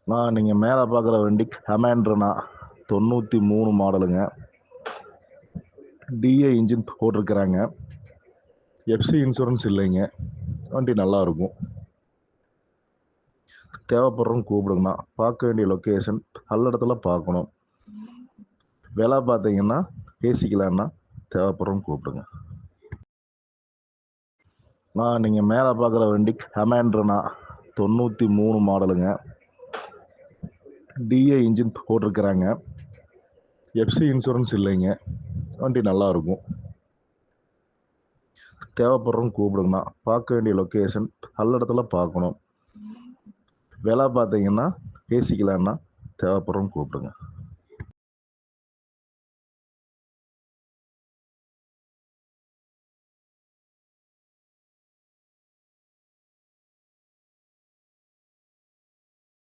நீங்கள் மேலே பார்க்குற வண்டி கமாண்டர்னா 93 மாடலுங்க. டிஏ இன்ஜின் போட்டிருக்கிறாங்க. எஃப்சி இன்சூரன்ஸ் இல்லைங்க. வண்டி நல்லா இருக்கும். தேவைப்படுறவங்க கூப்பிடுங்கண்ணா. பார்க்க வேண்டிய லொக்கேஷன் பல்லடத்துல பார்க்கணும். விலை பார்த்தீங்கன்னா பேசிக்கலாம்ண்ணா. தேவைப்படுறவங்க கூப்பிடுங்க. நீங்கள் மேலே பார்க்குற வண்டி கமாண்டர்னா 93 மாடலுங்க. டிஏ இன்ஜின் போட்டிருக்கிறாங்க. எஃப்சி இன்சூரன்ஸ் இல்லைங்க. வண்டி நல்லா இருக்கும். தேவைப்படுறவங்க கூப்பிடுங்கண்ணா. பார்க்க வேண்டிய லொக்கேஷன் பல்லடத்துல பார்க்கணும். விலை பார்த்தீங்கன்னா பேசிக்கலாம்ண்ணா. தேவைப்படுறவங்க கூப்பிடுங்க.